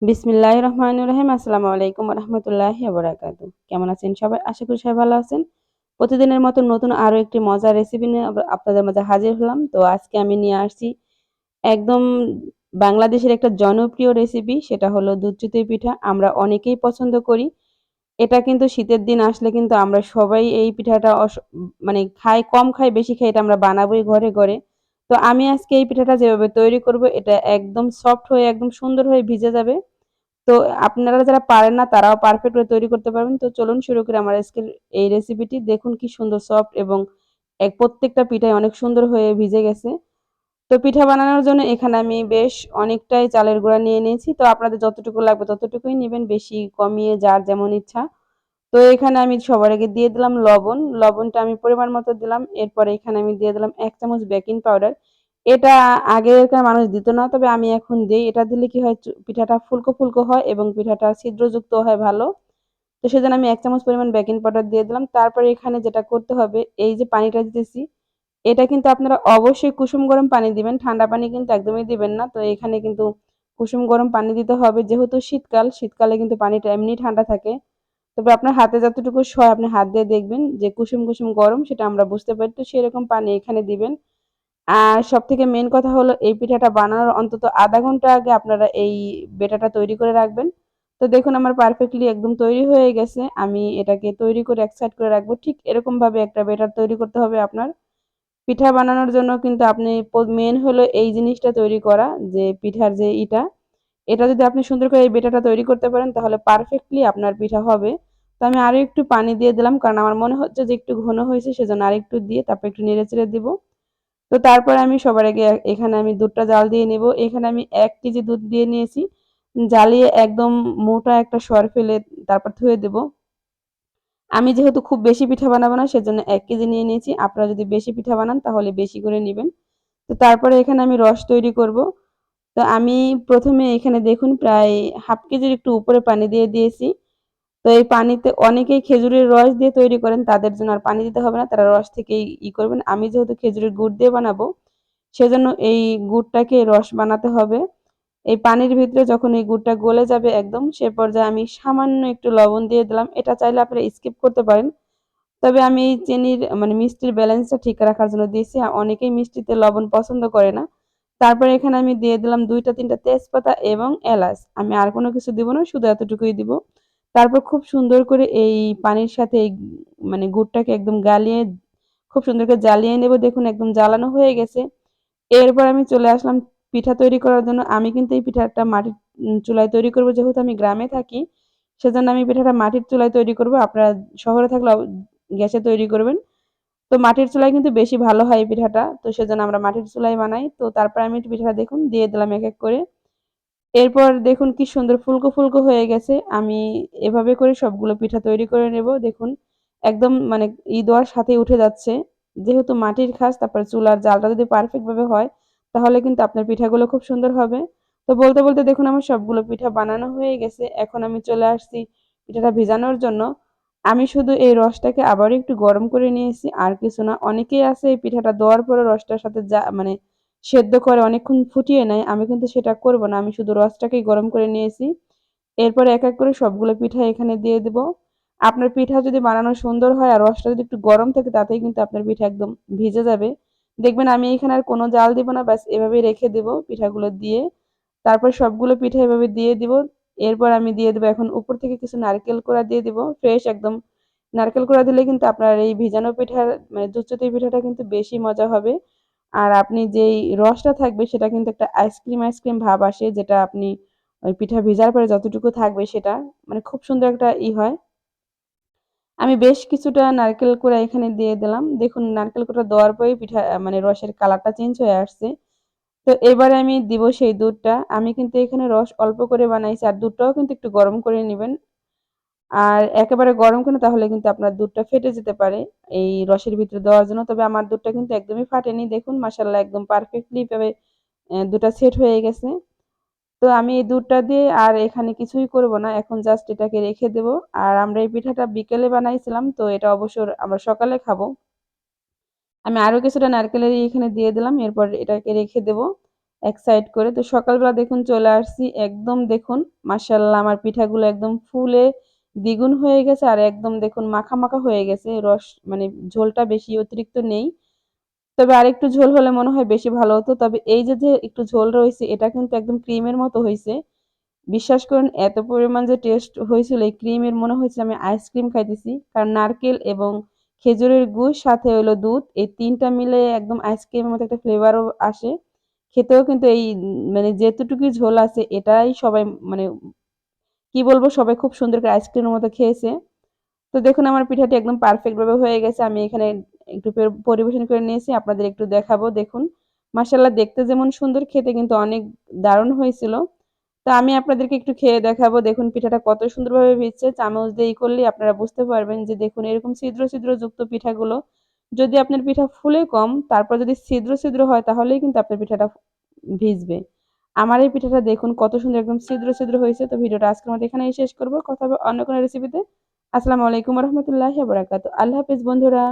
বিসমিল্লাহির রহমানির রহিম। আসসালামু আলাইকুম ওয়া রাহমাতুল্লাহি ওয়া বারাকাতুহু। কেমন আছেন সবাই? আশা করি সবাই ভালো আছেন। প্রতিদিনের মতো নতুন আরো একটি মজার রেসিপি নিয়ে আপনাদের মাঝে হাজির হলাম। তো আজকে আমি নিয়ে আসছি একদম বাংলাদেশের একটা জনপ্রিয় রেসিপি, সেটা হলো দুধ চিতই পিঠা। আমরা অনেকেই পছন্দ করি। এটা কিন্তু শীতের দিন আসলে কিন্তু আমরা সবাই এই পিঠাটা মানে খাই, কম খাই বেশি খাই, এটা আমরা বানাবোই ঘরে, ঘরে। তো আমি আজকে এই পিঠাটা যেভাবে তৈরি করব, এটা একদম সফট হয়ে একদম সুন্দর হয়ে ভিজে যাবে। তো আপনারা যারা পারেন না তারাও পারফেক্ট ওয়ে তৈরি করতে পারবেন। তো চলুন শুরু করি আমার আজকের এই রেসিপিটি। দেখুন কি সুন্দর সফট এবং প্রত্যেকটা পিঠাই অনেক সুন্দর হয়ে ভিজে গেছে। তো পিঠা বানানোর জন্য এখানে আমি বেশ অনেকটাই চালের গুঁড়া নিয়ে নিয়েছি। তো আপনাদের যতটুকু লাগবে ততটুকুই নিবেন, বেশি কমিয়ে যার যেমন ইচ্ছা। তো এখানে আমি সবার আগে দিয়ে দিলাম লবণ। লবণটা আমি পরিমাণ মতো দিলাম। এরপরে এখানে আমি দিয়ে দিলাম ১ চামচ বেকিং পাউডার। এটা আগেকার মানুষ দিত না, তবে আমি এখন দেই। এটা দিলে কি হয়, পিঠাটা ফুলকো, ফুলকো হয় এবং পিঠাটা ছিদ্রযুক্ত হয় ভালো। তো সেজন্য আমি ১ চামচ পরিমাণ বেকিং পাউডার দিয়ে দিলাম। তারপরে এখানে যেটা করতে হবে, এই যে পানিটা দিতেছি, এটা কিন্তু আপনারা অবশ্যই কুসুম গরম পানি দিবেন। ঠান্ডা পানি কিন্তু একদমই দিবেন না। তো এখানে কিন্তু কুসুম গরম পানি দিতে হবে। যেহেতু শীতকাল, শীতকালে কিন্তু পানিটা এমনিই ঠান্ডা থাকে। তবে আপনার হাতে যতটুকু সয় আপনি হাত দিয়ে দেখবেন যে কুসুম, কুসুম গরম, সেটা আমরা বুঝতে পারি। তো সেরকম পানি এখানে দিবেন। আর সবথেকে মেইন কথা হলো, এই পিঠাটা বানানোর অন্তত ০.৫ ঘন্টা আগে আপনারা এই বেটারটা তৈরি করে রাখবেন। তো দেখুন আমার পারফেক্টলি একদম তৈরি হয়ে গেছে। আমি এটাকে তৈরি করে এক সাইড করে রাখবো। ঠিক এরকমভাবে একটা বেটার তৈরি করতে হবে আপনার। পিঠা বানানোর জন্য কিন্তু আপনি মেইন হলো এই জিনিসটা তৈরি করা, যে পিঠার যে এটা যদি আপনি সুন্দর করে এই বেটাটা তৈরি করতে পারেন তাহলে পারফেক্টলি আপনার পিঠা হবে। তো আমি আরো একটু পানি দিয়ে দিলাম, কারণ আমার মনে হচ্ছে যে একটু ঘন হয়েছে, সেজন্য আরেকটু দিয়ে তারপর একটু নেড়েচেড়ে দিব। তো তারপরে আমি সবার আগে এখানে আমি দুধটা জাল দিয়ে নেব। এখানে আমি ১ কেজি দুধ দিয়ে নিয়েছি। জ্বালিয়ে একদম মোটা একটা সর ফেলে তারপর ধুয়ে দেব। আমি যেহেতু খুব বেশি পিঠা বানাবো না, সেজন্য ১ কেজি নিয়ে নিয়েছি। আপনারা যদি বেশি পিঠা বানান তাহলে বেশি করে নিবেন। তো তারপরে এখানে আমি রস তৈরি করব। তো আমি ১ম এ এখানে দেখুন প্রায় ১/২ কেজির একটু উপরে পানি দিয়ে দিয়েছি। তো এই পানিতে অনেকেই খেজুরের রস দিয়ে তৈরি করেন, তাদের জন্য আর পানি দিতে হবে না, তারা রস থেকেই করবেন। আমি যেহেতু খেজুরের গুড় দিয়ে বানাবো, সেজন্য এই গুড়টাকে রস বানাতে হবে। এই পানির ভিতরে যখন এই গুড়টা গলে যাবে একদম, সে পর্যায়ে আমি সামান্য একটু লবণ দিয়ে দিলাম। এটা চাইলে আপনারা স্কিপ করতে পারেন। তবে আমি এই চিনির মানে মিষ্টির ব্যালেন্সটা ঠিক রাখার জন্য দিয়েছি। অনেকেই মিষ্টিতে লবণ পছন্দ করে না। তারপরে এখানে আমি দিয়ে দিলাম ২টা-৩টা তেজপাতা এবং এলাচ। আমি আর কোনো কিছু দিব না, শুধু এতটুকুই দিব। তারপর খুব সুন্দর করে এই পানির সাথে এই মানে গুড়টাকে একদম গালিয়ে খুব সুন্দর করে জ্বালিয়ে নেব। দেখুন একদম জ্বালানো হয়ে গেছে। এরপর আমি চলে আসলাম পিঠা তৈরি করার জন্য। আমি কিন্তু এই পিঠাটা মাটির চুলায় তৈরি করব, যেহেতু আমি গ্রামে থাকি। সেজন্য আমি পিঠাটা মাটির চুলায় তৈরি করব। আপনারা শহরে থাকলে গ্যাসে তৈরি করবেন। তো মাটির চুলায় কিন্তু বেশি ভালো হয় এই পিঠাটা। তো সেজন্য আমরা মাটির চুলায় বানাই। তো তারপর আমি পিঠাটা দেখুন দিয়ে দিলাম এক, এক করে। এরপর দেখুন কি সুন্দর ফুলকো, ফুলকো হয়ে গেছে। আমি এভাবে করে সবগুলো পিঠা তৈরি করে নেব। দেখুন একদম মানে দেওয়ার সাথেই উঠে যাচ্ছে। যেহেতু মাটির খাস, তারপরে চুলার জালটা যদি পারফেক্ট ভাবে হয়, তাহলে কিন্তু আপনার পিঠাগুলো খুব সুন্দর হবে। তো বলতে, বলতে দেখুন আমার সবগুলো পিঠা বানানো হয়ে গেছে। এখন আমি চলে আসছি পিঠাটা ভিজানোর জন্য। আমি শুধু এই রসটাকে আবারও একটু গরম করে নিয়েছি, আর কিছু না। অনেকেই আছে এই পিঠাটা দেওয়ার পরে রসটার সাথে মানে সেদ্ধ করে অনেকক্ষণ ফুটিয়ে নেয়। আমি কিন্তু সেটা করব না। আমি শুধু রসটাকেই গরম করে নিয়েছি। এরপর এক, এক করে সবগুলো পিঠা এখানে দিয়ে দিব। আপনার পিঠা যদি বানানো সুন্দর হয় আর রসটা যদি একটু গরম থাকে, তাতেই কিন্তু আপনার পিঠা একদম ভিজে যাবে। দেখবেন আমি এখানে আর কোনো জাল দিব না, ব্যাস এভাবেই রেখে দেব পিঠাগুলো দিয়ে। তারপর সবগুলো পিঠা এভাবে দিয়ে দিব। এরপর আমি দিয়ে দেব এখন উপর থেকে কিছু নারকেল কোড়া দিয়ে দিব। ফ্রেশ একদম নারকেল কোড়া দিলে কিন্তু আপনার এই ভিজানো পিঠার মানে দুধ চিতই পিঠাটা কিন্তু বেশি মজা হবে। আর আপনি যেই রসটা থাকবে সেটা কিন্তু একটা আইসক্রিম, আইসক্রিম ভাব আসে, যেটা আপনি ওই পিঠা ভিজার পরে যতটুকু থাকবে সেটা মানে খুব সুন্দর একটা হয়। আমি বেশ কিছুটা নারকেল কোড়া এখানে দিয়ে দিলাম। দেখুন নারকেল কোড়া দেওয়ার পরেই পিঠা মানে রসের কালারটা চেঞ্জ হয়ে আসছে। তো এবারে আমি দিব সেই দুধটা। আমি কিন্তু এখানে রস অল্প করে বানাইছি, আর দুধটাও কিন্তু একটু গরম করে নিবেন। আর একেবারে গরম করে তাহলে কিন্তু আপনার দুধটা ফেটে যেতে পারে এই রসের ভিতরে দেওয়ার জন্য। তবে আমার দুধটা কিন্তু একদমই ফাটেনি। দেখুন মাশাআল্লাহ একদম পারফেক্টলি ভাবে দুধটা সেট হয়ে গেছে। তো আমি এই দুধটা দিয়ে আর এখানে কিছুই করব না। এখন জাস্ট এটাকে রেখে দেব। আর আমরা এই পিঠাটা বিকেলে বানাইছিলাম। তো এটা অবশ্য আমরা সকালে খাবো। আমি আরো কিছুটা নারকেলের এখানে দিয়ে দিলাম। এরপর এটাকে রেখে দেব। এক সাইড করে। তো সকালবেলা দেখুন চলে আসছি, একদম দেখুন মাশাআল্লাহ আমার পিঠাগুলো একদম ফুলে দ্বিগুণ হয়ে গেছে আর একদম দেখুন মাখা, মাখা হয়ে গেছে। রস মানে ঝোলটা বেশি অতিরিক্ত নেই। তবে আরেকটু ঝোল হলে মনে হয় বেশি ভালো হতো। তবে এই যে একটু ঝোল রয়েছে এটা কিন্তু একদম ক্রিমের মতো হইছে। বিশ্বাস করুন এত পরিমাণ যে টেস্ট হয়েছিল এই ক্রিমের মনে হয়েছে আমি আইসক্রিম খাইতেছি। কারণ নারকেল এবং খেজুরের গুড় সাথে হলো দুধ এই ৩ টা মিলে একদম আইসক্রিমের মতো একটা ফ্লেভারও আসে। খেতেও কিন্তু এই মানে যেতটুকুই ঝোল আছে এটাই সবাই মানে কি বলবো সবাই খুব সুন্দর করে আইসক্রিমের মতো খেয়েছে। তো দেখুন আমার পিঠাটি একদম পারফেক্ট ভাবে হয়ে গেছে। আমি এখানে একটু পরিবেশন করে নিয়েছি। আপনাদের একটু দেখাবো দেখুন। মাশাআল্লাহ দেখতে যেমন সুন্দর খেতে কিন্তু অনেক দারুণ হয়েছিল। তো আমি আপনাদেরকে একটু খেয়ে দেখাবো। দেখুন পিঠাটা কত সুন্দরভাবে ভিজছে। চামচ দিয়ে করলে আপনারা বুঝতে পারবেন যে দেখুন এরকম ছিদ্র ছিদ্র যুক্ত পিঠাগুলো যদি আপনার পিঠা ফুলে কম তারপর যদি ছিদ্র ছিদ্র হয় তাহলেই কিন্তু আপনার পিঠাটা ভিজবে। আমার এই পিঠাটা দেখুন কত সুন্দর একদম ছিদ্র ছিদ্র হয়েছে। তো ভিডিওটা আজকের মতো এখানেই শেষ করব। কথা হবে অন্য কোনো রেসিপিতে। আসসালামু আলাইকুম ওয়া রাহমাতুল্লাহি ওয়া বারাকাতুহু। আল্লাহ হাফেজ বন্ধুরা।